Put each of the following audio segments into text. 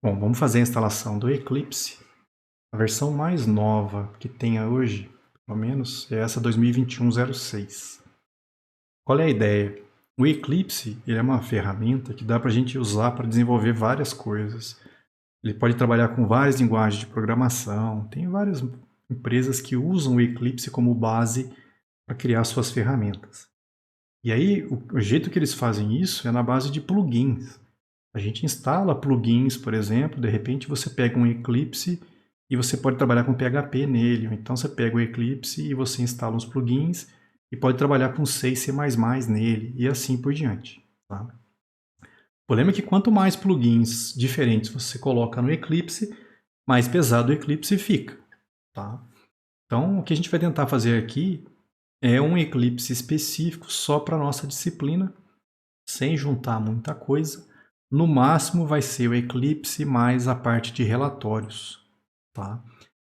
Bom, vamos fazer a instalação do Eclipse. A versão mais nova que tenha hoje, pelo menos, é essa 2021-06. Qual é a ideia? O Eclipse ele é uma ferramenta que dá para a gente usar para desenvolver várias coisas. Ele pode trabalhar com várias linguagens de programação. Tem várias empresas que usam o Eclipse como base para criar suas ferramentas. E aí, o jeito que eles fazem isso é na base de plugins. A gente instala plugins, por exemplo, de repente você pega um Eclipse e você pode trabalhar com PHP nele. Ou então você pega o Eclipse e você instala uns plugins e pode trabalhar com C e C++ nele, e assim por diante. Tá? O problema é que quanto mais plugins diferentes você coloca no Eclipse, mais pesado o Eclipse fica. Tá? Então, o que a gente vai tentar fazer aqui é um Eclipse específico só para a nossa disciplina, sem juntar muita coisa. No máximo vai ser o Eclipse mais a parte de relatórios. Tá?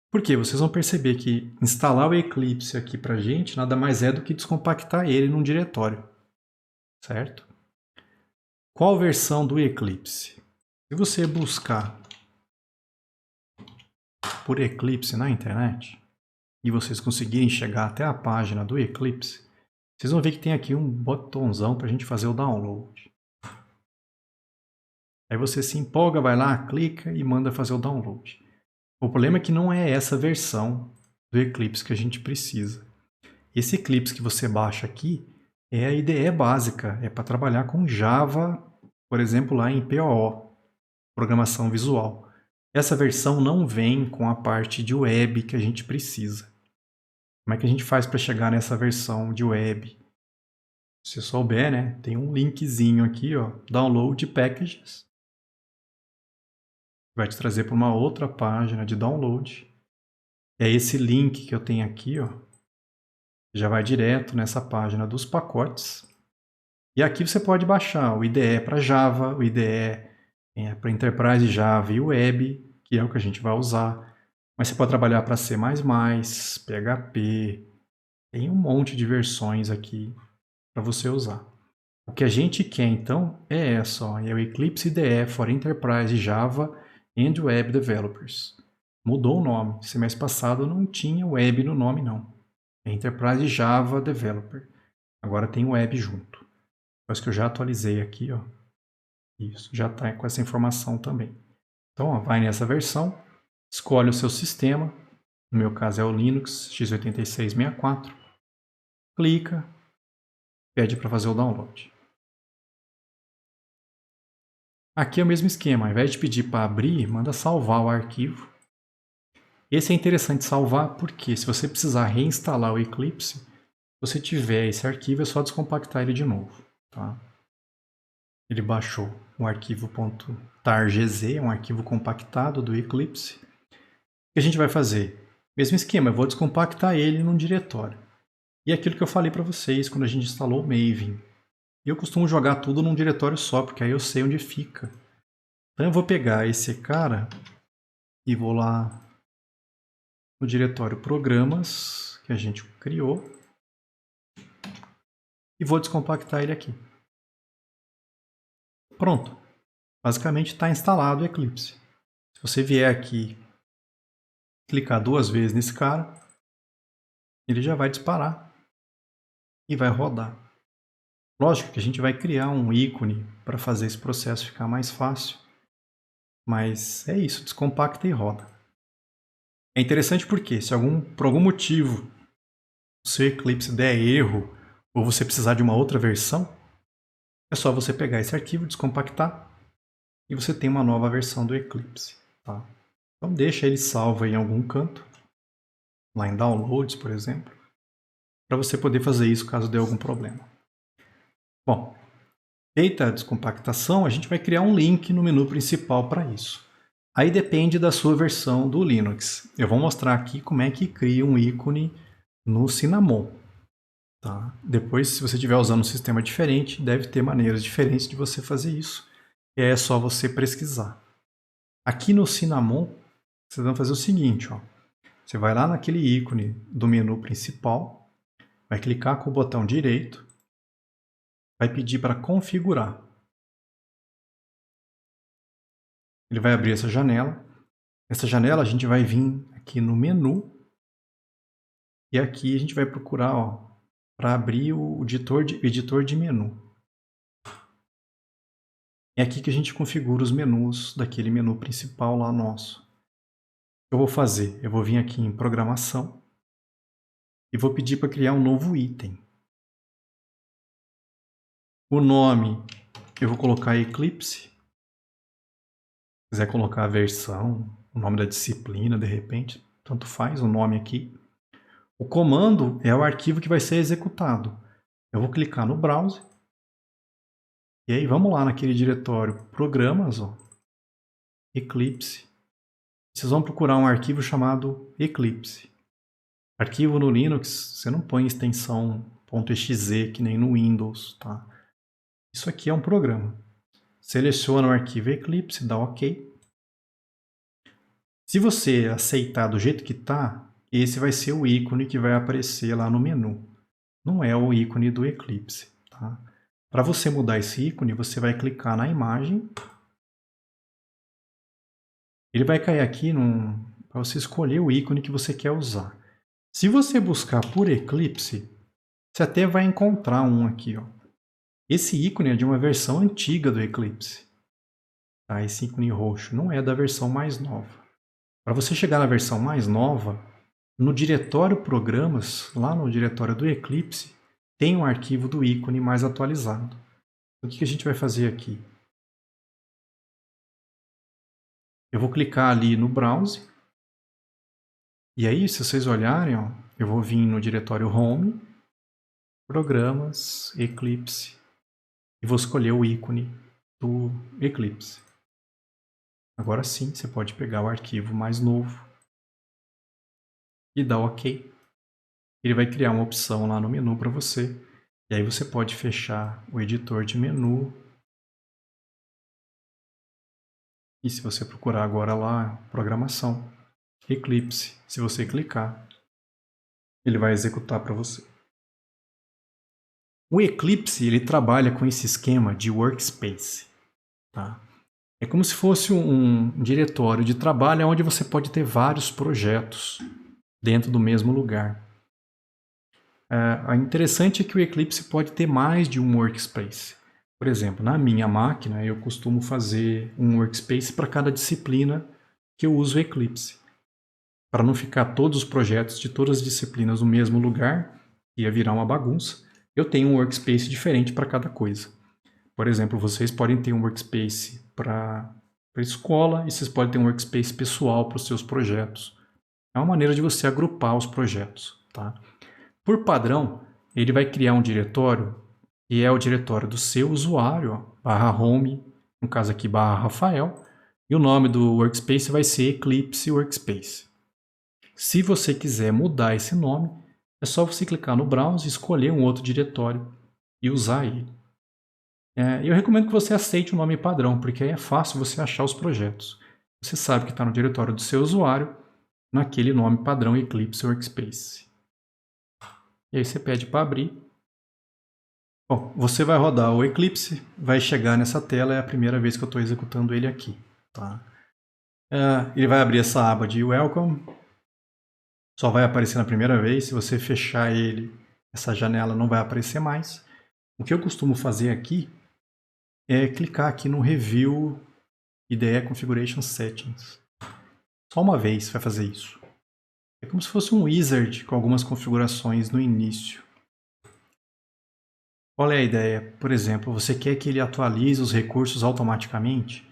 Porque vocês vão perceber que instalar o Eclipse aqui para a gente nada mais é do que descompactar ele num diretório. Certo? Qual versão do Eclipse? Se você buscar por Eclipse na internet e vocês conseguirem chegar até a página do Eclipse, vocês vão ver que tem aqui um botãozão para a gente fazer o download. Aí você se empolga, vai lá, clica e manda fazer o download. O problema é que não é essa versão do Eclipse que a gente precisa. Esse Eclipse que você baixa aqui é a IDE básica, é para trabalhar com Java, por exemplo, lá em POO, Programação Visual. Essa versão não vem com a parte de web que a gente precisa. Como é que a gente faz para chegar nessa versão de web? Se souber, né, tem um linkzinho aqui, ó, Download Packages. Vai te trazer para uma outra página de download. É esse link que eu tenho aqui, ó, já vai direto nessa página dos pacotes. E aqui você pode baixar o IDE para Java, o IDE para Enterprise Java e Web, que é o que a gente vai usar. Mas você pode trabalhar para C++, PHP, tem um monte de versões aqui para você usar. O que a gente quer então é essa, ó, é o Eclipse IDE for Enterprise Java and Web Developers. Mudou o nome, esse mês passado não tinha Web no nome não. É Enterprise Java Developer. Agora tem Web junto. Depois que eu já atualizei aqui, ó, isso, já está com essa informação também. Então, ó, vai nessa versão, escolhe o seu sistema, no meu caso é o Linux x86-64, clica, pede para fazer o download. Aqui é o mesmo esquema, ao invés de pedir para abrir, manda salvar o arquivo. Esse é interessante salvar porque se você precisar reinstalar o Eclipse, se você tiver esse arquivo é só descompactar ele de novo. Tá? Ele baixou o arquivo .targz, um arquivo compactado do Eclipse. O que a gente vai fazer? Mesmo esquema, eu vou descompactar ele num diretório. E é aquilo que eu falei para vocês quando a gente instalou o Maven. Eu costumo jogar tudo num diretório só, porque aí eu sei onde fica. Então eu vou pegar esse cara e vou lá no diretório Programas, que a gente criou, e vou descompactar ele aqui. Pronto. Basicamente está instalado o Eclipse. Se você vier aqui, clicar 2 vezes nesse cara, ele já vai disparar e vai rodar. Lógico que a gente vai criar um ícone para fazer esse processo ficar mais fácil, mas é isso, descompacta e roda. É interessante porque se por algum motivo o seu Eclipse der erro ou você precisar de uma outra versão, é só você pegar esse arquivo, descompactar e você tem uma nova versão do Eclipse. Tá? Então deixa ele salvo em algum canto, lá em Downloads, por exemplo, para você poder fazer isso caso dê algum problema. Bom, feita a descompactação, a gente vai criar um link no menu principal para isso. Aí depende da sua versão do Linux. Eu vou mostrar aqui como é que cria um ícone no Cinnamon. Tá? Depois, se você estiver usando um sistema diferente, deve ter maneiras diferentes de você fazer isso. E aí é só você pesquisar. Aqui no Cinnamon, vocês vão fazer o seguinte, ó. Você vai lá naquele ícone do menu principal, vai clicar com o botão direito, vai pedir para configurar. Ele vai abrir essa janela. Essa janela a gente vai vir aqui no menu. E aqui a gente vai procurar para abrir o editor de menu. É aqui que a gente configura os menus daquele menu principal lá nosso. O que eu vou fazer? Eu vou vir aqui em programação e vou pedir para criar um novo item. O nome eu vou colocar Eclipse. Se quiser colocar a versão, o nome da disciplina, de repente, tanto faz o nome aqui. O comando é o arquivo que vai ser executado. Eu vou clicar no browser. E aí vamos lá naquele diretório Programas, Eclipse. Vocês vão procurar um arquivo chamado Eclipse. Arquivo no Linux, você não põe extensão .exe que nem no Windows, tá? Isso aqui é um programa. Seleciona o arquivo Eclipse, dá OK. Se você aceitar do jeito que está, esse vai ser o ícone que vai aparecer lá no menu. Não é o ícone do Eclipse, tá? Para você mudar esse ícone, você vai clicar na imagem. Ele vai cair aqui para você escolher o ícone que você quer usar. Se você buscar por Eclipse, você até vai encontrar um aqui, Esse ícone é de uma versão antiga do Eclipse. Tá? Esse ícone roxo não é da versão mais nova. Para você chegar na versão mais nova, no diretório Programas, lá no diretório do Eclipse, tem um arquivo do ícone mais atualizado. O que a gente vai fazer aqui? Eu vou clicar ali no Browse. E aí, se vocês olharem, eu vou vir no diretório Home, Programas, Eclipse, e vou escolher o ícone do Eclipse. Agora sim, você pode pegar o arquivo mais novo e dar OK. Ele vai criar uma opção lá no menu para você. E aí você pode fechar o editor de menu. E se você procurar agora lá, programação, Eclipse, se você clicar, ele vai executar para você. O Eclipse ele trabalha com esse esquema de workspace. Tá? É como se fosse um diretório de trabalho onde você pode ter vários projetos dentro do mesmo lugar. O interessante é que o Eclipse pode ter mais de um workspace. Por exemplo, na minha máquina, eu costumo fazer um workspace para cada disciplina que eu uso o Eclipse. Para não ficar todos os projetos de todas as disciplinas no mesmo lugar, ia virar uma bagunça, eu tenho um workspace diferente para cada coisa. Por exemplo, vocês podem ter um workspace para a escola e vocês podem ter um workspace pessoal para os seus projetos. É uma maneira de você agrupar os projetos. Tá? Por padrão, ele vai criar um diretório, que é o diretório do seu usuário, /home, no caso aqui /Rafael, e o nome do workspace vai ser Eclipse Workspace. Se você quiser mudar esse nome, é só você clicar no browser, escolher um outro diretório e usar ele. Eu recomendo que você aceite o nome padrão, porque aí é fácil você achar os projetos. Você sabe que está no diretório do seu usuário, naquele nome padrão Eclipse Workspace. E aí você pede para abrir. Bom, você vai rodar o Eclipse, vai chegar nessa tela, é a primeira vez que eu estou executando ele aqui. Tá? Ele vai abrir essa aba de Welcome. Só vai aparecer na primeira vez. Se você fechar ele, essa janela não vai aparecer mais. O que eu costumo fazer aqui é clicar aqui no Review IDE Configuration Settings. Só uma vez vai fazer isso. É como se fosse um wizard com algumas configurações no início. Qual é a ideia? Por exemplo, você quer que ele atualize os recursos automaticamente?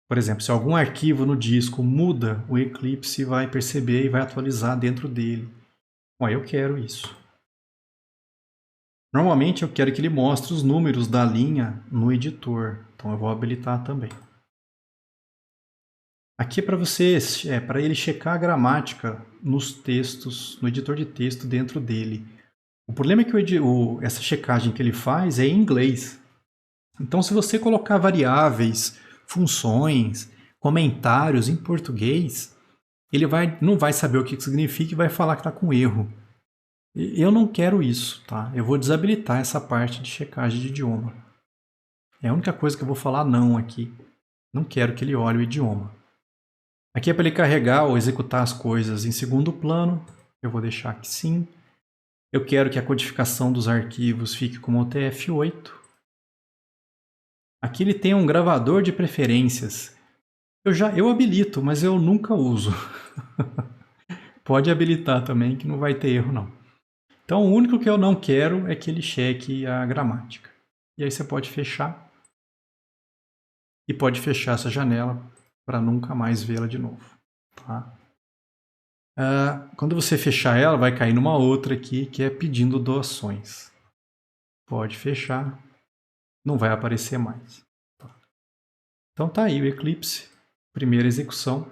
Por exemplo, se algum arquivo no disco muda, o Eclipse vai perceber e vai atualizar dentro dele. Bom, eu quero isso. Normalmente eu quero que ele mostre os números da linha no editor, então eu vou habilitar também. Aqui é para para ele checar a gramática nos textos, no editor de texto dentro dele. O problema é que essa checagem que ele faz é em inglês. Então, se você colocar variáveis, funções, comentários em português, ele não vai saber o que significa e vai falar que está com erro. Eu não quero isso, tá? Eu vou desabilitar essa parte de checagem de idioma. É a única coisa que eu vou falar não aqui. Não quero que ele olhe o idioma. Aqui é para ele carregar ou executar as coisas em segundo plano. Eu vou deixar aqui sim. Eu quero que a codificação dos arquivos fique como TF8. Aqui ele tem um gravador de preferências. Eu habilito, mas eu nunca uso. Pode habilitar também, que não vai ter erro não. Então o único que eu não quero é que ele cheque a gramática. E aí você pode fechar. E pode fechar essa janela para nunca mais vê-la de novo. Tá? Quando você fechar ela, vai cair numa outra aqui, que é pedindo doações. Pode fechar, não vai aparecer mais. Tá? Então tá aí o Eclipse, primeira execução.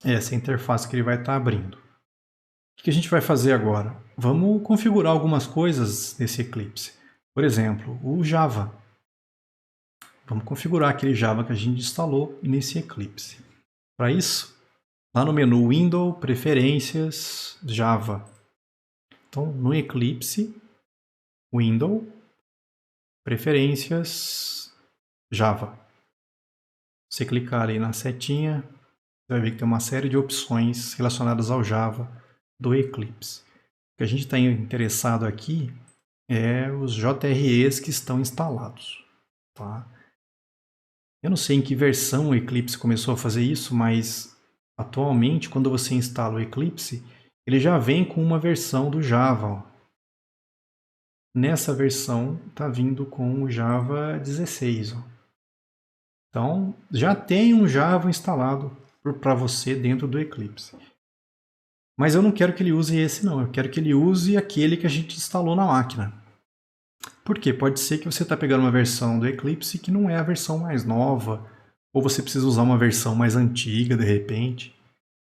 Essa é a interface que ele vai estar abrindo. O que a gente vai fazer agora? Vamos configurar algumas coisas nesse Eclipse. Por exemplo, o Java. Vamos configurar aquele Java que a gente instalou nesse Eclipse. Para isso, lá no menu Windows, Preferências, Java. Então, no Eclipse, Windows, Preferências, Java. Você clicar ali na setinha, você vai ver que tem uma série de opções relacionadas ao Java do Eclipse. O que a gente está interessado aqui é os JREs que estão instalados. Tá? Eu não sei em que versão o Eclipse começou a fazer isso, mas atualmente, quando você instala o Eclipse, ele já vem com uma versão do Java. Ó. Nessa versão está vindo com o Java 16. Ó. Então, já tem um Java instalado para você dentro do Eclipse. Mas eu não quero que ele use esse não, eu quero que ele use aquele que a gente instalou na máquina. Por quê? Pode ser que você está pegando uma versão do Eclipse que não é a versão mais nova, ou você precisa usar uma versão mais antiga de repente.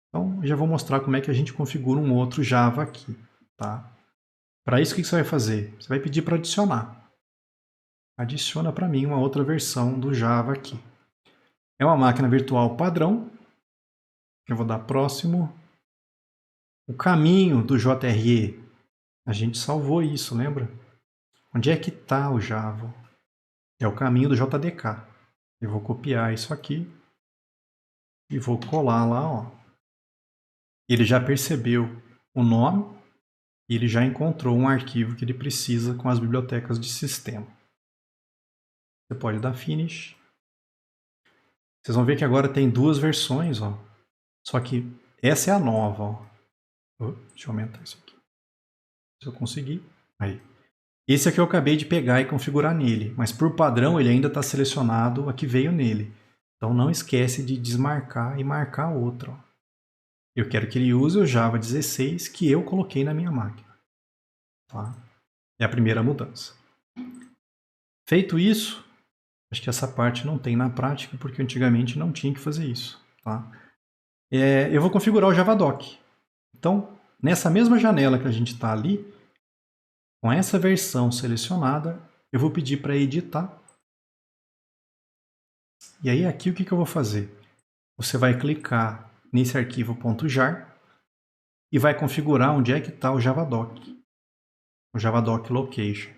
Então, eu já vou mostrar como é que a gente configura um outro Java aqui. Tá? Para isso, o que você vai fazer? Você vai pedir para adicionar. Adiciona para mim uma outra versão do Java aqui. É uma máquina virtual padrão. Eu vou dar próximo. O caminho do JRE, a gente salvou isso, lembra? Onde é que está o Java? É o caminho do JDK. Eu vou copiar isso aqui e vou colar lá. Ó. Ele já percebeu o nome e ele já encontrou um arquivo que ele precisa com as bibliotecas de sistema. Você pode dar Finish. Vocês vão ver que agora tem duas versões. Ó. Só que essa é a nova. Ó. Deixa eu aumentar isso aqui. Se eu conseguir. Aí. Esse aqui eu acabei de pegar e configurar nele, mas por padrão ele ainda está selecionado a que veio nele. Então não esquece de desmarcar e marcar outra. Ó. Eu quero que ele use o Java 16 que eu coloquei na minha máquina. Tá? É a primeira mudança. Feito isso, acho que essa parte não tem na prática, porque antigamente não tinha que fazer isso. Tá? Eu vou configurar o Javadoc. Então, nessa mesma janela que a gente está ali, com essa versão selecionada, eu vou pedir para editar. E aí aqui o que eu vou fazer? Você vai clicar nesse arquivo .jar e vai configurar onde é que está o Javadoc. O Javadoc Location.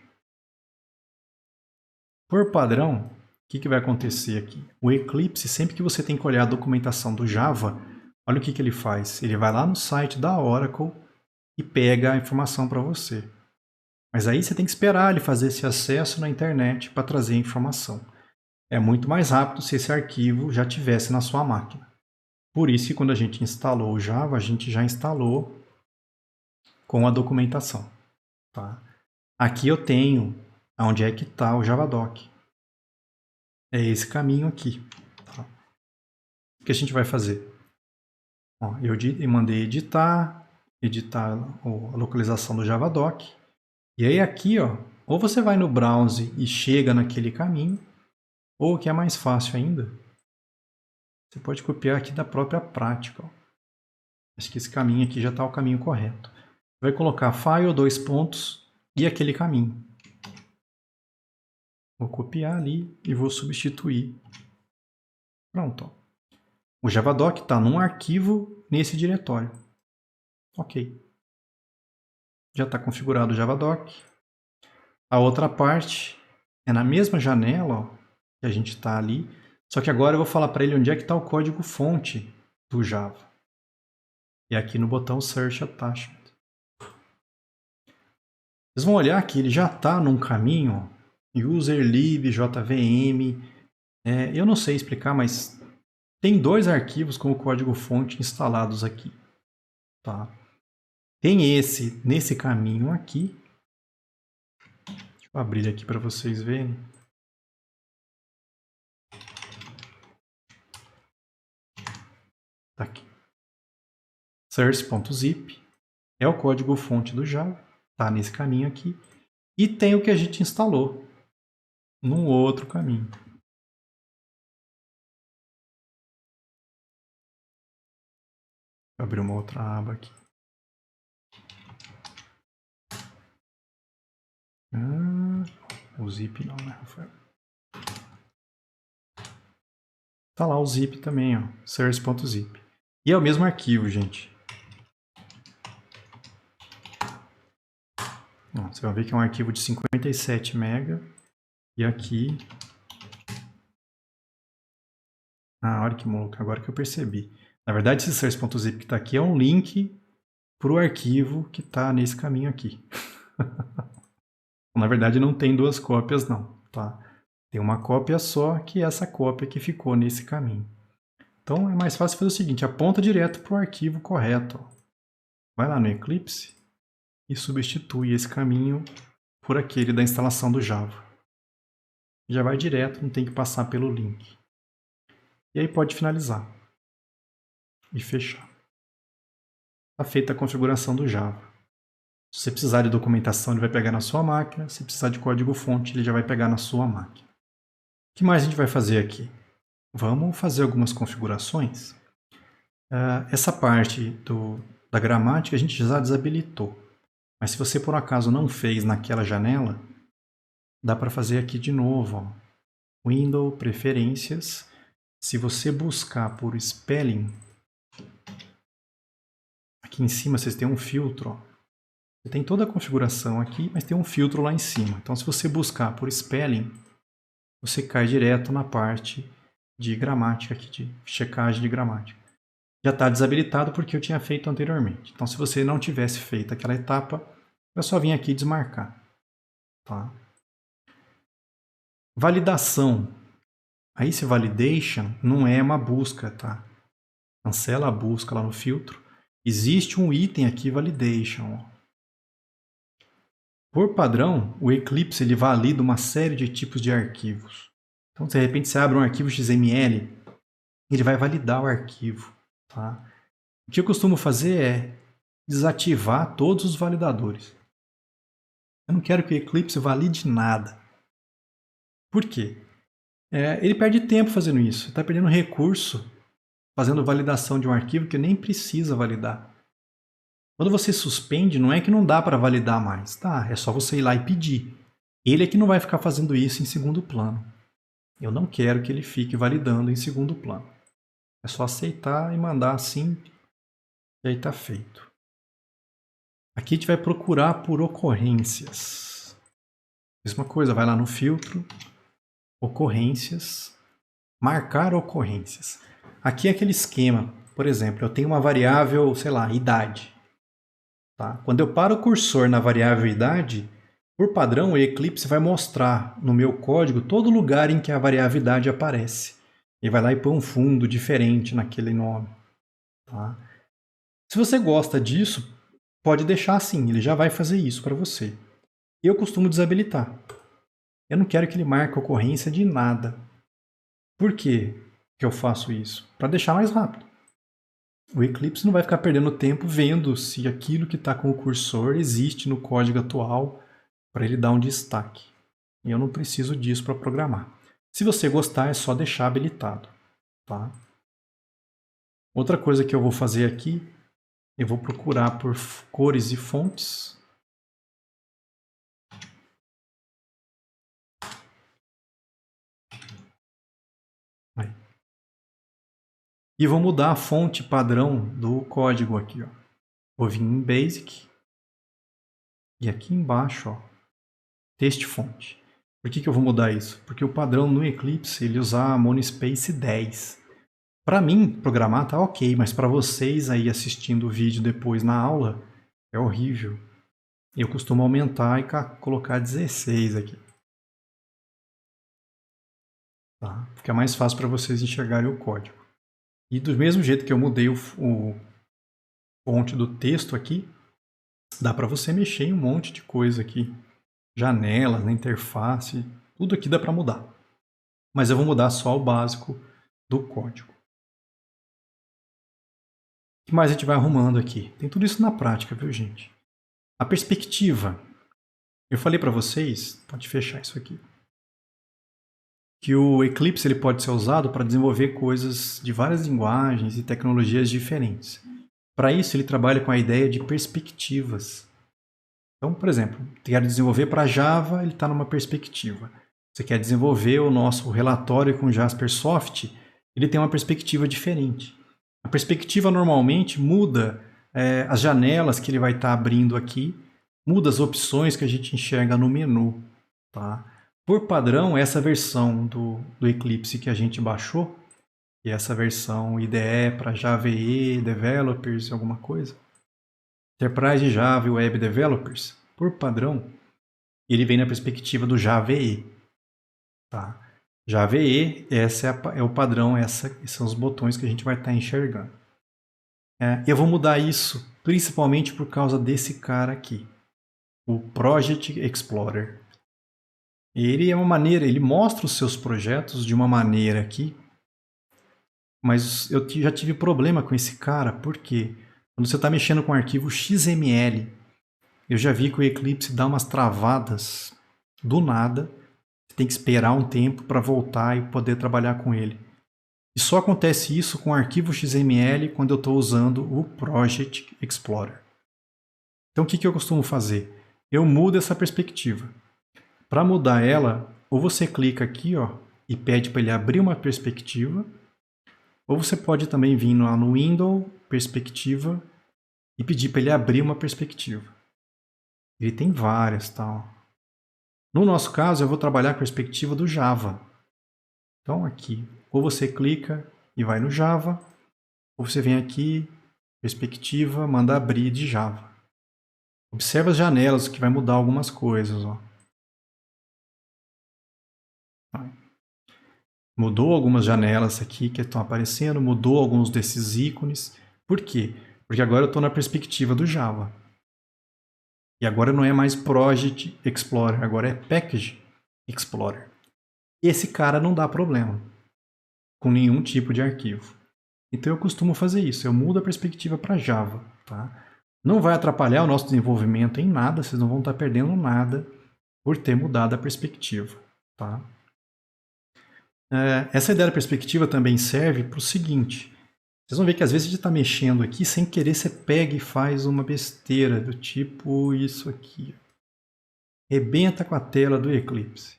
Por padrão, o que vai acontecer aqui? O Eclipse, sempre que você tem que olhar a documentação do Java, olha o que ele faz. Ele vai lá no site da Oracle e pega a informação para você. Mas aí você tem que esperar ele fazer esse acesso na internet para trazer a informação. É muito mais rápido se esse arquivo já tivesse na sua máquina. Por isso que quando a gente instalou o Java, a gente já instalou com a documentação. Tá? Aqui eu tenho onde é que está o Javadoc. É esse caminho aqui. Tá? O que a gente vai fazer? Ó, eu mandei editar a localização do Javadoc. E aí aqui, ó, ou você vai no browse e chega naquele caminho, ou o que é mais fácil ainda, você pode copiar aqui da própria prática. Ó. Acho que esse caminho aqui já está o caminho correto. Vai colocar file, 2 pontos, e aquele caminho. Vou copiar ali e vou substituir. Pronto. Ó. O Javadoc está num arquivo nesse diretório. Ok. Já está configurado o Javadoc. A outra parte é na mesma janela ó, que a gente está ali, Só que agora eu vou falar para ele onde é que está o código-fonte do Java. E aqui no botão Search Attachment. Vocês vão olhar que ele já está num caminho, userlib, jvm. Eu não sei explicar, mas tem 2 arquivos com o código-fonte instalados aqui. Tá? Tem esse nesse caminho aqui. Deixa eu abrir aqui para vocês verem. Tá aqui. Source.zip é o código-fonte do Java. Tá nesse caminho aqui. E tem o que a gente instalou num outro caminho. Vou abrir uma outra aba aqui. O zip não, né, Rafael? Tá lá o zip também, ó. Source.zip. E é o mesmo arquivo, gente. Ó, você vai ver que é um arquivo de 57 MB. E aqui... olha que maluco, agora que eu percebi. Na verdade, esse source.zip que está aqui é um link para o arquivo que está nesse caminho aqui. Na verdade, não tem 2 cópias, não. Tá? Tem uma cópia só, que é essa cópia que ficou nesse caminho. Então, é mais fácil fazer o seguinte, aponta direto para o arquivo correto. Ó. Vai lá no Eclipse e substitui esse caminho por aquele da instalação do Java. Já vai direto, não tem que passar pelo link. E aí pode finalizar. E fechar. Está feita a configuração do Java. Se você precisar de documentação, ele vai pegar na sua máquina. Se precisar de código-fonte, ele já vai pegar na sua máquina. O que mais a gente vai fazer aqui? Vamos fazer algumas configurações. Essa parte da gramática a gente já desabilitou. Mas se você por acaso não fez naquela janela, dá para fazer aqui de novo. Ó. Window, Preferências. Se você buscar por Spelling, aqui em cima vocês têm um filtro. Ó. Você tem toda a configuração aqui, mas tem um filtro lá em cima. Então, se você buscar por Spelling, você cai direto na parte de gramática, aqui, de checagem de gramática. Já está desabilitado porque eu tinha feito anteriormente. Então, se você não tivesse feito aquela etapa, eu só vim aqui desmarcar. Tá? Validação. Aí, esse validation não é uma busca, tá? Cancela a busca lá no filtro. Existe um item aqui, validation. Ó. Por padrão, o Eclipse ele valida uma série de tipos de arquivos. Então, de repente, você abre um arquivo XML, ele vai validar o arquivo. Tá? O que eu costumo fazer é desativar todos os validadores. Eu não quero que o Eclipse valide nada. Por quê? Ele perde tempo fazendo isso. Está perdendo recurso fazendo validação de um arquivo que nem precisa validar. Quando você suspende, não é que não dá para validar mais. Tá, é só você ir lá e pedir. Ele é que não vai ficar fazendo isso em segundo plano. Eu não quero que ele fique validando em segundo plano. É só aceitar e mandar assim, e aí está feito. Aqui a gente vai procurar por ocorrências. Mesma coisa, vai lá no filtro, ocorrências, marcar ocorrências. Aqui é aquele esquema, por exemplo, eu tenho uma variável, sei lá, idade. Tá? Quando eu paro o cursor na variável idade, por padrão o Eclipse vai mostrar no meu código todo lugar em que a variável idade aparece. Ele vai lá e põe um fundo diferente naquele nome. Tá? Se você gosta disso, pode deixar assim, ele já vai fazer isso para você. Eu costumo desabilitar. Eu não quero que ele marque ocorrência de nada. Por que eu faço isso? Para deixar mais rápido. O Eclipse não vai ficar perdendo tempo vendo se aquilo que está com o cursor existe no código atual para ele dar um destaque. E eu não preciso disso para programar. Se você gostar, é só deixar habilitado. Tá? Outra coisa que eu vou fazer aqui, eu vou procurar por cores e fontes. Aí. E vou mudar a fonte padrão do código aqui. Ó. Vou vir em Basic. E aqui embaixo, ó, texto fonte. Por que eu vou mudar isso? Porque o padrão no Eclipse ele usa a Monospace 10. Para mim, programar tá ok, mas para vocês aí assistindo o vídeo depois na aula, é horrível. Eu costumo aumentar e colocar 16 aqui. Tá? Fica mais fácil para vocês enxergarem o código. E do mesmo jeito que eu mudei o fonte do texto aqui, dá para você mexer em um monte de coisa aqui. Janelas, na interface, tudo aqui dá para mudar. Mas eu vou mudar só o básico do código. O que mais a gente vai arrumando aqui? Tem tudo isso na prática, viu, gente? A perspectiva. Eu falei para vocês, pode fechar isso aqui, que o Eclipse ele pode ser usado para desenvolver coisas de várias linguagens e tecnologias diferentes. Para isso, ele trabalha com a ideia de perspectivas. Então, por exemplo, quero desenvolver para Java, ele está numa perspectiva. Você quer desenvolver o nosso relatório com Jaspersoft, ele tem uma perspectiva diferente. A perspectiva normalmente muda as janelas que ele vai estar abrindo aqui, muda as opções que a gente enxerga no menu. Tá? Por padrão, essa versão do Eclipse que a gente baixou, e essa versão IDE para Java EE, Developers, alguma coisa, Enterprise Java e Web Developers, por padrão, ele vem na perspectiva do Java EE. Tá? Java EE, esse é o padrão, esses são os botões que a gente vai estar enxergando. Eu vou mudar isso principalmente por causa desse cara aqui, o Project Explorer. Ele é uma maneira, ele mostra os seus projetos de uma maneira aqui, mas eu já tive problema com esse cara, porque quando você está mexendo com arquivo XML, eu já vi que o Eclipse dá umas travadas do nada, você tem que esperar um tempo para voltar e poder trabalhar com ele. E só acontece isso com arquivo XML quando eu estou usando o Project Explorer. Então o que eu costumo fazer? Eu mudo essa perspectiva. Para mudar ela, ou você clica aqui e pede para ele abrir uma perspectiva, ou você pode também vir lá no Window, Perspectiva, e pedir para ele abrir uma perspectiva. Ele tem várias, tá? No nosso caso, eu vou trabalhar com a perspectiva do Java. Então aqui, ou você clica e vai no Java, ou você vem aqui, perspectiva, manda abrir de Java. Observa as janelas que vai mudar algumas coisas. Mudou algumas janelas aqui que estão aparecendo, mudou alguns desses ícones. Por quê? Porque agora eu estou na perspectiva do Java. E agora não é mais Project Explorer, agora é Package Explorer. Esse cara não dá problema com nenhum tipo de arquivo. Então eu costumo fazer isso, eu mudo a perspectiva para Java. Tá? Não vai atrapalhar o nosso desenvolvimento em nada, vocês não vão estar perdendo nada por ter mudado a perspectiva. Tá? Essa ideia da perspectiva também serve para o seguinte. Vocês vão ver que às vezes a gente está mexendo aqui, sem querer você pega e faz uma besteira, do tipo isso aqui. Rebenta com a tela do Eclipse.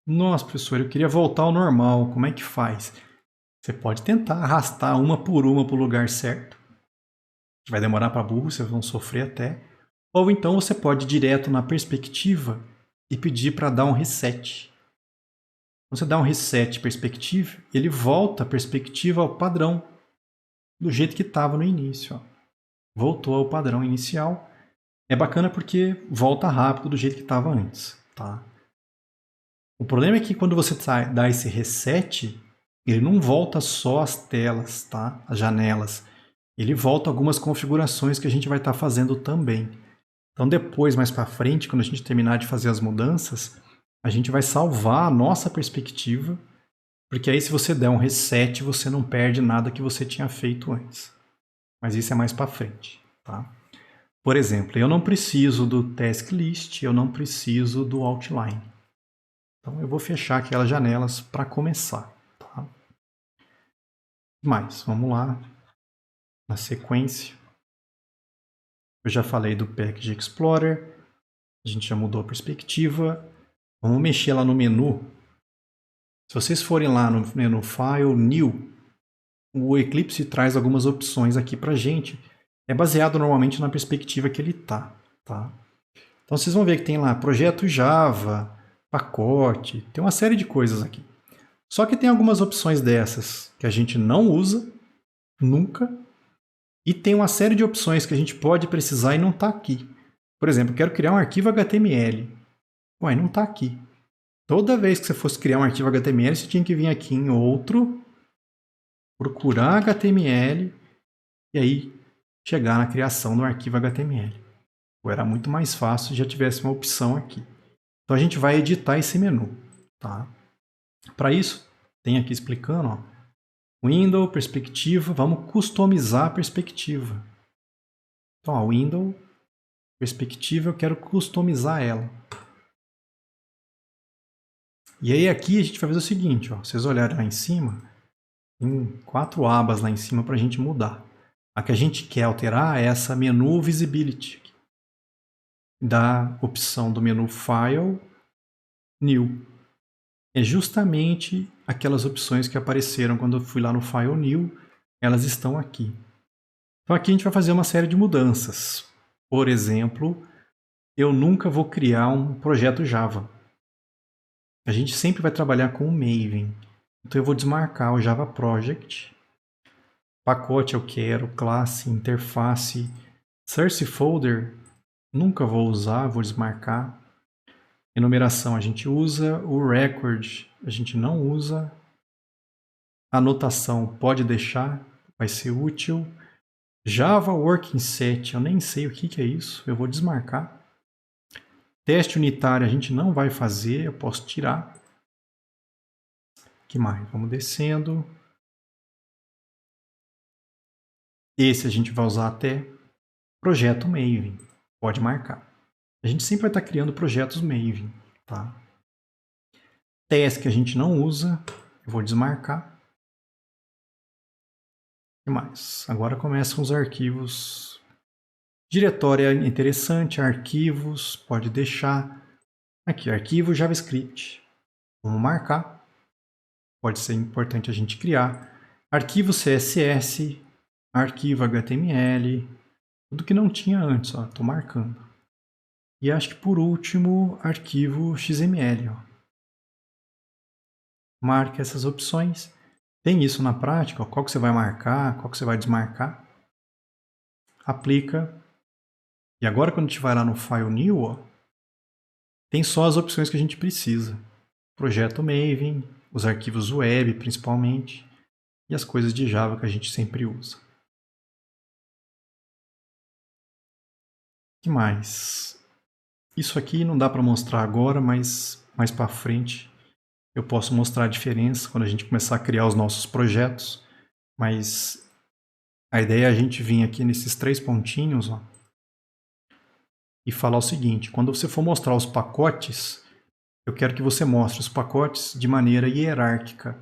Nossa, professor, eu queria voltar ao normal, como é que faz? Você pode tentar arrastar uma por uma para o lugar certo. Vai demorar para burro, vocês vão sofrer até. Ou então você pode ir direto na perspectiva e pedir para dar um reset. Quando você dá um reset perspectiva, ele volta a perspectiva ao padrão, do jeito que estava no início. Voltou ao padrão inicial. É bacana porque volta rápido do jeito que estava antes. Tá? O problema é que quando você dá esse reset, ele não volta só as telas, tá? As janelas. Ele volta algumas configurações que a gente vai estar fazendo também. Então depois, mais para frente, quando a gente terminar de fazer as mudanças, a gente vai salvar a nossa perspectiva, porque aí se você der um reset, você não perde nada que você tinha feito antes. Mas isso é mais para frente. Tá? Por exemplo, eu não preciso do task list, eu não preciso do outline. Então eu vou fechar aquelas janelas para começar. Tá? Mais, vamos lá na sequência. Eu já falei do Package Explorer, a gente já mudou a perspectiva. Vamos mexer lá no menu. Se vocês forem lá no menu File, New, o Eclipse traz algumas opções aqui para a gente. É baseado normalmente na perspectiva que ele está. Tá? Então vocês vão ver que tem lá Projeto Java, pacote, tem uma série de coisas aqui. Só que tem algumas opções dessas que a gente não usa nunca, e tem uma série de opções que a gente pode precisar e não está aqui. Por exemplo, eu quero criar um arquivo HTML. Ué, não está aqui. Toda vez que você fosse criar um arquivo HTML, você tinha que vir aqui em outro, procurar HTML e aí chegar na criação do arquivo HTML. Ou era muito mais fácil se já tivesse uma opção aqui. Então a gente vai editar esse menu. Tá? Para isso, tem aqui explicando, ó, Window, perspectiva, vamos customizar a perspectiva. Então, ó, Window, perspectiva, eu quero customizar ela. E aí aqui a gente vai fazer o seguinte, ó, vocês olharem lá em cima, tem 4 abas lá em cima para a gente mudar. A que a gente quer alterar é essa menu Visibility, da opção do menu File, New. É justamente aquelas opções que apareceram quando eu fui lá no File New, elas estão aqui. Então aqui a gente vai fazer uma série de mudanças. Por exemplo, eu nunca vou criar um projeto Java. A gente sempre vai trabalhar com o Maven. Então eu vou desmarcar o Java Project. Pacote eu quero, classe, interface, source folder, nunca vou usar, vou desmarcar. Enumeração a gente usa, o record a gente não usa. Anotação pode deixar, vai ser útil. Java Working Set, eu nem sei o que é isso, eu vou desmarcar. Teste unitário a gente não vai fazer, eu posso tirar. O que mais? Vamos descendo. Esse a gente vai usar até. Projeto Maven, pode marcar. A gente sempre vai estar criando projetos Maven. Tá? Task a gente não usa, eu vou desmarcar. O que mais? Agora começam os arquivos. Diretório é interessante, arquivos, pode deixar. Aqui, arquivo JavaScript. Vamos marcar. Pode ser importante a gente criar. Arquivo CSS, arquivo HTML, tudo que não tinha antes, ó, estou marcando. E acho que por último, arquivo XML. Ó. Marque essas opções. Tem isso na prática, ó, qual que você vai marcar, qual que você vai desmarcar. Aplica. E agora quando a gente vai lá no File New, ó, tem só as opções que a gente precisa. Projeto Maven, os arquivos web principalmente, e as coisas de Java que a gente sempre usa. O que mais? Isso aqui não dá para mostrar agora, mas mais para frente eu posso mostrar a diferença quando a gente começar a criar os nossos projetos. Mas a ideia é a gente vir aqui nesses 3 pontinhos, ó, e falar o seguinte: quando você for mostrar os pacotes, eu quero que você mostre os pacotes de maneira hierárquica.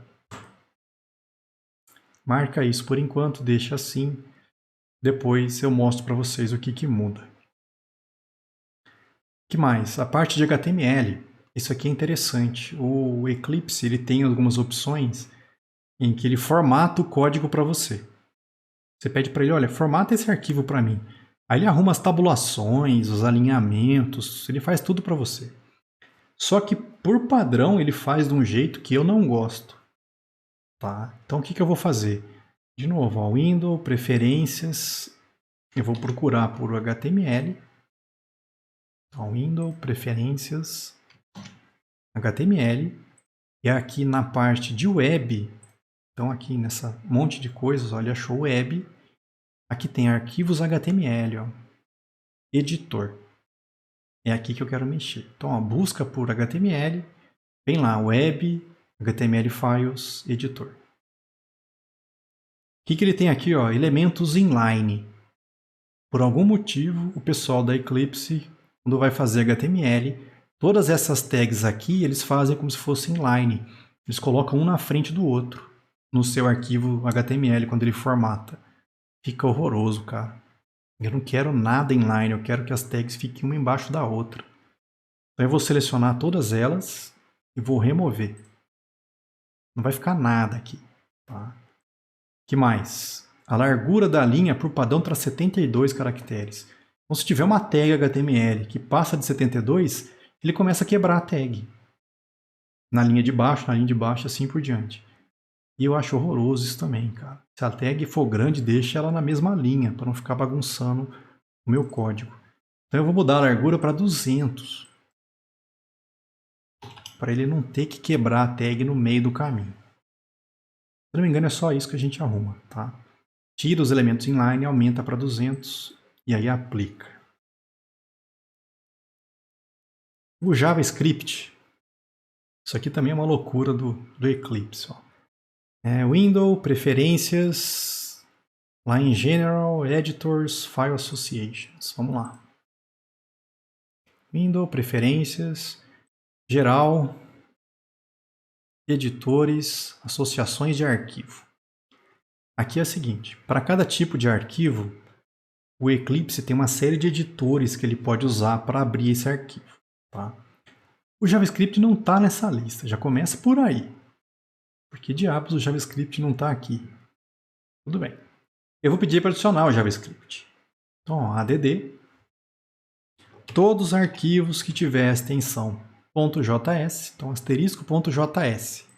Marca isso por enquanto, deixa assim. Depois eu mostro para vocês o que muda. O que mais? A parte de HTML. Isso aqui é interessante. O Eclipse ele tem algumas opções em que ele formata o código para você. Você pede para ele, olha, formata esse arquivo para mim. Aí ele arruma as tabulações, os alinhamentos, ele faz tudo para você. Só que, por padrão, ele faz de um jeito que eu não gosto. Tá? Então, o que eu vou fazer? De novo, ó, Window, Preferências, eu vou procurar por HTML. Ó, Window, Preferências, HTML. E aqui na parte de Web, então aqui nessa monte de coisas, ó, ele achou Web. Aqui tem arquivos HTML, ó. Editor. É aqui que eu quero mexer. Então, ó, busca por HTML, vem lá, Web, HTML Files, Editor. O que ele tem aqui? Ó, elementos inline. Por algum motivo, o pessoal da Eclipse, quando vai fazer HTML, todas essas tags aqui, eles fazem como se fosse inline. Eles colocam um na frente do outro no seu arquivo HTML quando ele formata. Fica horroroso, cara. Eu não quero nada inline, eu quero que as tags fiquem uma embaixo da outra. Então eu vou selecionar todas elas e vou remover. Não vai ficar nada aqui. Tá? O que mais? A largura da linha por padrão para 72 caracteres. Então se tiver uma tag HTML que passa de 72, ele começa a quebrar a tag. na linha de baixo, assim por diante. E eu acho horroroso isso também, cara. Se a tag for grande, deixa ela na mesma linha, para não ficar bagunçando o meu código. Então eu vou mudar a largura para 200, para ele não ter que quebrar a tag no meio do caminho. Se não me engano, é só isso que a gente arruma, tá? Tira os elementos inline, aumenta para 200 e aí aplica. O JavaScript, isso aqui também é uma loucura do Eclipse. Ó. Window, preferências, lá em General, Editors, File Associations. Vamos lá. Window, preferências, geral, editores, associações de arquivo. Aqui é o seguinte, para cada tipo de arquivo, o Eclipse tem uma série de editores que ele pode usar para abrir esse arquivo. Tá? O JavaScript não está nessa lista, já começa por aí. Por que diabos o JavaScript não está aqui? Tudo bem. Eu vou pedir para adicionar o JavaScript. Então, add, todos os arquivos que tiver a extensão .js, então asterisco.js.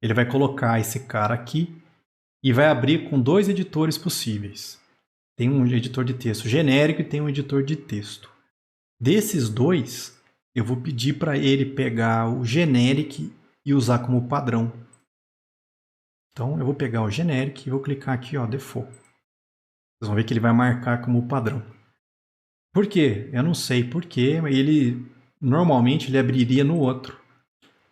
Ele vai colocar esse cara aqui e vai abrir com dois editores possíveis. Tem um editor de texto genérico e tem um editor de texto. Desses dois, eu vou pedir para ele pegar o generic e usar como padrão. Então, eu vou pegar o generic e vou clicar aqui, ó, default. Vocês vão ver que ele vai marcar como padrão. Por quê? Eu não sei por quê, mas normalmente ele abriria no outro.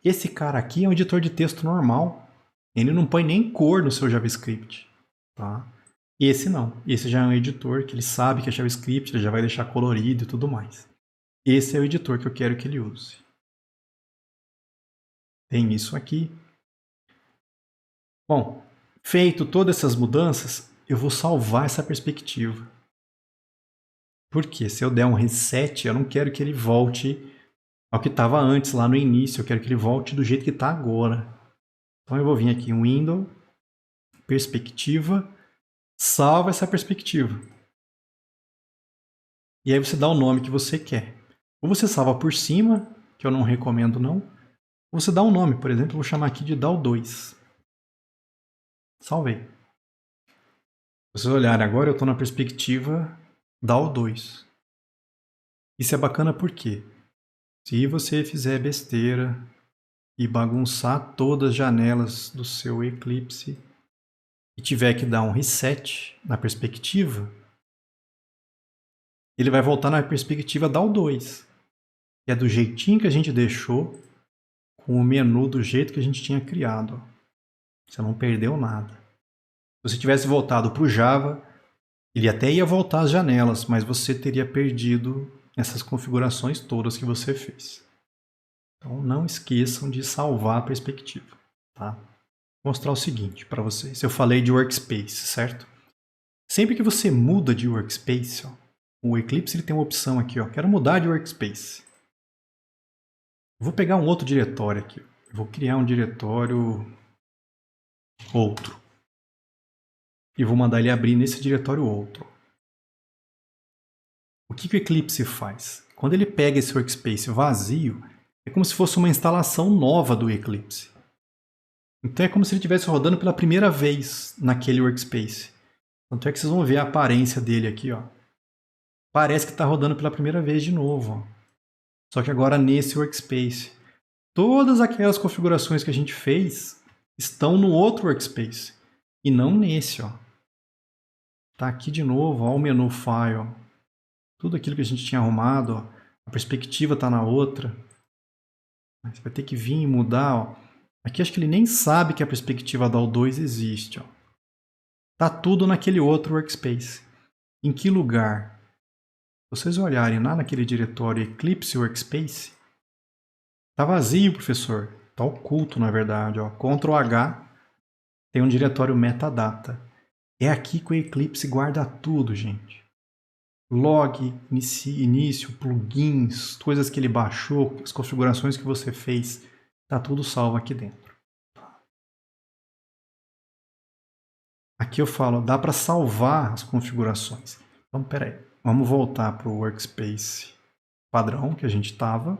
Esse cara aqui é um editor de texto normal. Ele não põe nem cor no seu JavaScript. Tá? Esse não. Esse já é um editor que ele sabe que é JavaScript, ele já vai deixar colorido e tudo mais. Esse é o editor que eu quero que ele use. Tem isso aqui. Bom, feito todas essas mudanças, eu vou salvar essa perspectiva. Porque se eu der um reset, eu não quero que ele volte ao que estava antes, lá no início. Eu quero que ele volte do jeito que está agora. Então eu vou vir aqui em Window, Perspectiva, salva essa perspectiva. E aí você dá o nome que você quer. Ou você salva por cima, que eu não recomendo não. Ou você dá um nome, por exemplo, eu vou chamar aqui de DAO2. Salvei. Se vocês olharem agora, eu estou na perspectiva DAO2. Isso é bacana porque se você fizer besteira e bagunçar todas as janelas do seu Eclipse e tiver que dar um reset na perspectiva, ele vai voltar na perspectiva DAO2, que é do jeitinho que a gente deixou, com o menu do jeito que a gente tinha criado. Você não perdeu nada. Se você tivesse voltado para o Java, ele até ia voltar as janelas, mas você teria perdido essas configurações todas que você fez. Então não esqueçam de salvar a perspectiva. Tá? Vou mostrar o seguinte para vocês. Eu falei de workspace, certo? Sempre que você muda de workspace, ó, o Eclipse ele tem uma opção aqui, ó, quero mudar de workspace. Vou pegar um outro diretório aqui. Vou criar um diretório outro. E vou mandar ele abrir nesse diretório outro. O que o Eclipse faz? Quando ele pega esse workspace vazio, é como se fosse uma instalação nova do Eclipse. Então é como se ele estivesse rodando pela primeira vez naquele workspace. Tanto é que vocês vão ver a aparência dele aqui, ó. Parece que está rodando pela primeira vez de novo. Ó. Só que agora nesse workspace. Todas aquelas configurações que a gente fez estão no outro workspace. E não nesse. Está aqui de novo, ó, o menu File. Ó. Tudo aquilo que a gente tinha arrumado. Ó. A perspectiva está na outra. Você vai ter que vir e mudar. Ó. Aqui acho que ele nem sabe que a perspectiva DAO2 existe. Está tudo naquele outro workspace. Em que lugar? Se vocês olharem lá naquele diretório Eclipse Workspace, está vazio, professor. Está oculto, na verdade. Ó. Ctrl H, tem um diretório metadata. É aqui que o Eclipse guarda tudo, gente. Log, início, plugins, coisas que ele baixou, as configurações que você fez. Está tudo salvo aqui dentro. Aqui eu falo, dá para salvar as configurações. Então, peraí. Vamos voltar para o workspace padrão que a gente estava.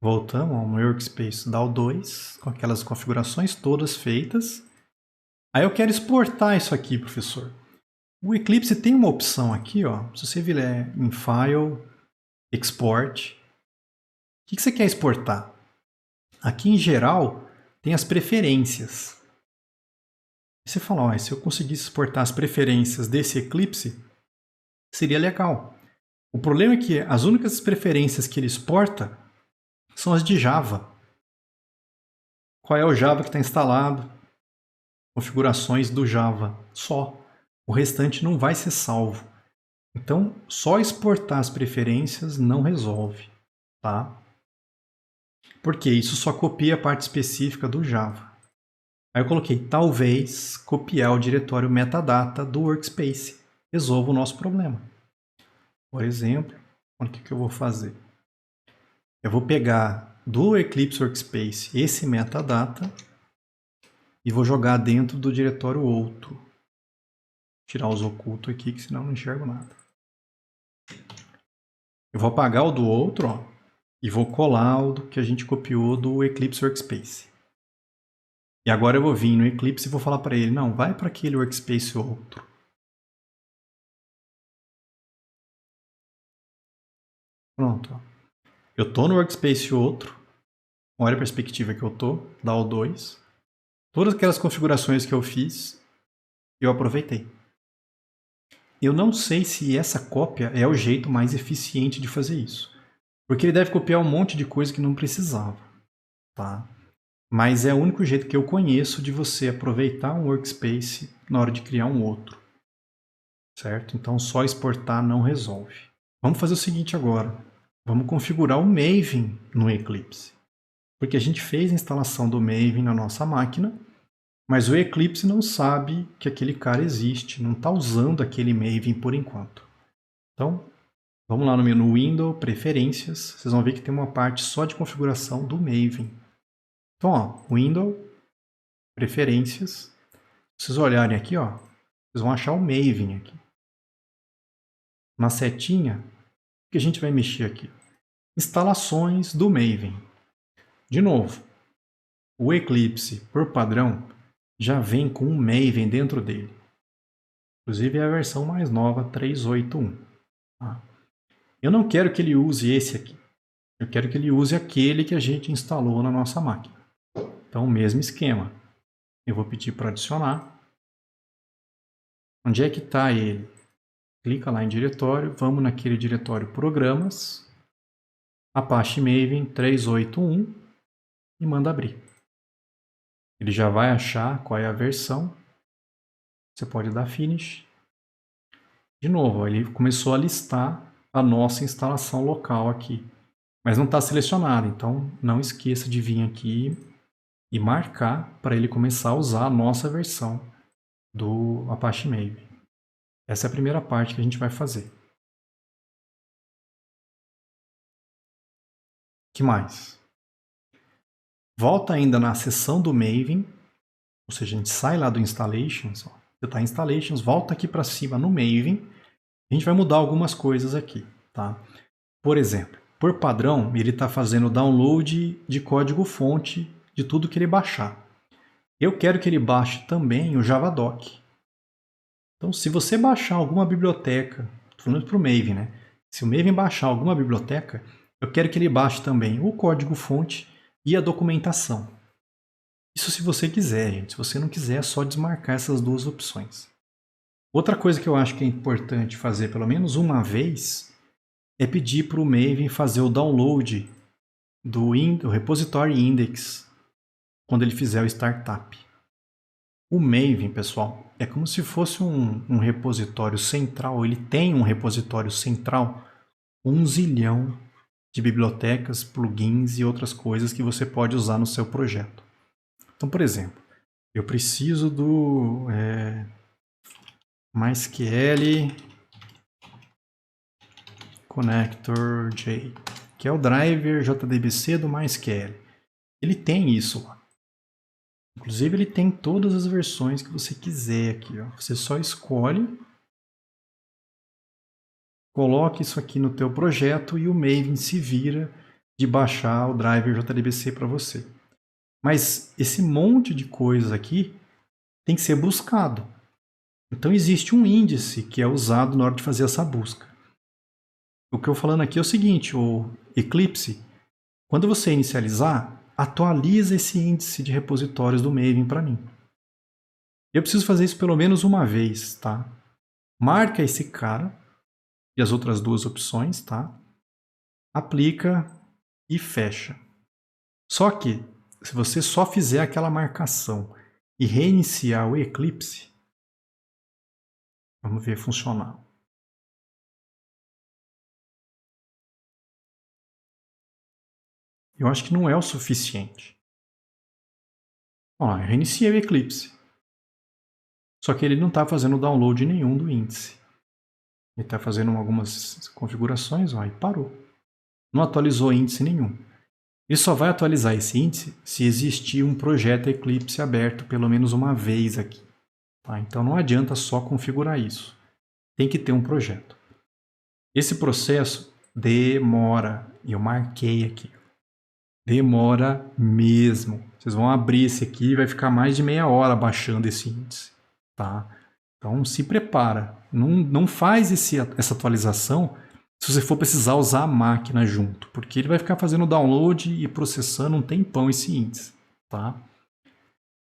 Voltamos ao meu workspace DAO2, com aquelas configurações todas feitas. Aí eu quero exportar isso aqui, professor. O Eclipse tem uma opção aqui, ó. Se você vier em File, Export, o que você quer exportar? Aqui em geral tem as preferências. E você fala, ó, se eu conseguisse exportar as preferências desse Eclipse, seria legal. O problema é que as únicas preferências que ele exporta são as de Java. Qual é o Java que está instalado? Configurações do Java, só. O restante não vai ser salvo. Então, só exportar as preferências não resolve, tá? Porque isso só copia a parte específica do Java. Aí eu coloquei, talvez, copiar o diretório metadata do workspace. Resolva o nosso problema. Por exemplo, o que eu vou fazer? Eu vou pegar do Eclipse Workspace esse metadata e vou jogar dentro do diretório outro. Tirar os ocultos aqui, que senão eu não enxergo nada. Eu vou apagar o do outro, ó, e vou colar o que a gente copiou do Eclipse Workspace. E agora eu vou vir no Eclipse e vou falar para ele, não, vai para aquele Workspace outro. Pronto. Ó. Eu estou no Workspace outro. Olha a perspectiva que eu estou, DAO2. Todas aquelas configurações que eu fiz, eu aproveitei. Eu não sei se essa cópia é o jeito mais eficiente de fazer isso. Porque ele deve copiar um monte de coisa que não precisava. Tá? Mas é o único jeito que eu conheço de você aproveitar um workspace na hora de criar um outro. Certo? Então só exportar não resolve. Vamos fazer o seguinte agora. Vamos configurar o Maven no Eclipse. Porque a gente fez a instalação do Maven na nossa máquina, mas o Eclipse não sabe que aquele cara existe, não está usando aquele Maven por enquanto. Então, vamos lá no menu Window, Preferências, vocês vão ver que tem uma parte só de configuração do Maven. Então, ó, Window, Preferências, se vocês olharem aqui, ó, vocês vão achar o Maven aqui. Na setinha, o que a gente vai mexer aqui? Instalações do Maven. De novo, o Eclipse, por padrão, já vem com um Maven dentro dele. Inclusive é a versão mais nova, 3.8.1. Tá? Eu não quero que ele use esse aqui. Eu quero que ele use aquele que a gente instalou na nossa máquina. Então, o mesmo esquema. Eu vou pedir para adicionar. Onde é que está ele? Clica lá em diretório, vamos naquele diretório Programas, Apache Maven 3.8.1 e manda abrir. Ele já vai achar qual é a versão. Você pode dar Finish. De novo, ele começou a listar a nossa instalação local aqui. Mas não está selecionado, então não esqueça de vir aqui e marcar para ele começar a usar a nossa versão do Apache Maven. Essa é a primeira parte que a gente vai fazer. O que mais? Volta ainda na seção do Maven, ou seja, a gente sai lá do Installations, ó. Você está em Installations, volta aqui para cima no Maven, a gente vai mudar algumas coisas aqui, tá? Por exemplo, por padrão, ele está fazendo download de código-fonte de tudo que ele baixar. Eu quero que ele baixe também o Javadoc. Então, se você baixar alguma biblioteca, estou falando para o Maven, né? Se o Maven baixar alguma biblioteca, eu quero que ele baixe também o código-fonte e a documentação. Isso se você quiser, gente. Se você não quiser, é só desmarcar essas duas opções. Outra coisa que eu acho que é importante fazer pelo menos uma vez é pedir para o Maven fazer o download do repository index quando ele fizer o startup. O Maven, pessoal, é como se fosse um repositório central. Ele tem um repositório central com 1 zilhão de bibliotecas, plugins e outras coisas que você pode usar no seu projeto. Então, por exemplo, eu preciso do MySQL Connector J, que é o driver JDBC do MySQL. Ele tem isso lá. Inclusive, ele tem todas as versões que você quiser aqui. Ó. Você só escolhe, coloque isso aqui no teu projeto e o Maven se vira de baixar o driver JDBC para você. Mas esse monte de coisas aqui tem que ser buscado. Então existe um índice que é usado na hora de fazer essa busca. O que eu estou falando aqui é o seguinte, o Eclipse, quando você inicializar, atualiza esse índice de repositórios do Maven para mim. Eu preciso fazer isso pelo menos uma vez, tá? Marca esse cara e as outras duas opções, tá? Aplica e fecha. Só que, se você só fizer aquela marcação e reiniciar o Eclipse, vamos ver funcionar. Eu acho que não é o suficiente. Ó, eu reiniciei o Eclipse. Só que ele não está fazendo download nenhum do índice. Ele está fazendo algumas configurações, ó, e parou. Não atualizou índice nenhum. Ele só vai atualizar esse índice se existir um projeto Eclipse aberto pelo menos uma vez aqui. Tá? Então não adianta só configurar isso. Tem que ter um projeto. Esse processo demora. E eu marquei aqui. Demora mesmo. Vocês vão abrir esse aqui e vai ficar mais de meia hora baixando esse índice. Tá? Então se prepara. Não faz essa atualização se você for precisar usar a máquina junto, porque ele vai ficar fazendo download e processando um tempão esse índice. Tá?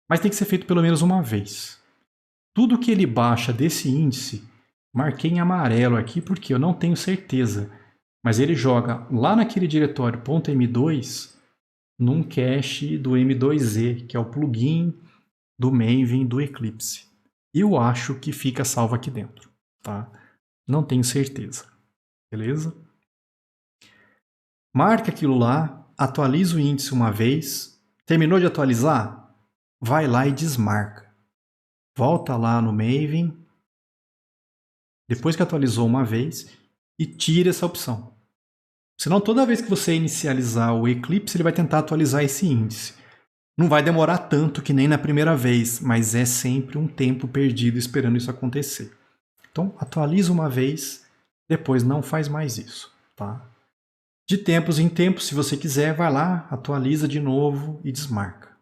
Mas tem que ser feito pelo menos uma vez. Tudo que ele baixa desse índice, marquei em amarelo aqui porque eu não tenho certeza, mas ele joga lá naquele diretório .m2 num cache do M2E, que é o plugin do Maven do Eclipse. Eu acho que fica salvo aqui dentro, tá? Não tenho certeza, beleza? Marca aquilo lá, atualiza o índice uma vez, terminou de atualizar? Vai lá e desmarca. Volta lá no Maven, depois que atualizou uma vez, e tira essa opção. Senão toda vez que você inicializar o Eclipse, ele vai tentar atualizar esse índice. Não vai demorar tanto que nem na primeira vez, mas é sempre um tempo perdido esperando isso acontecer. Então, atualiza uma vez, depois não faz mais isso. Tá? De tempos em tempos, se você quiser, vai lá, atualiza de novo e desmarca.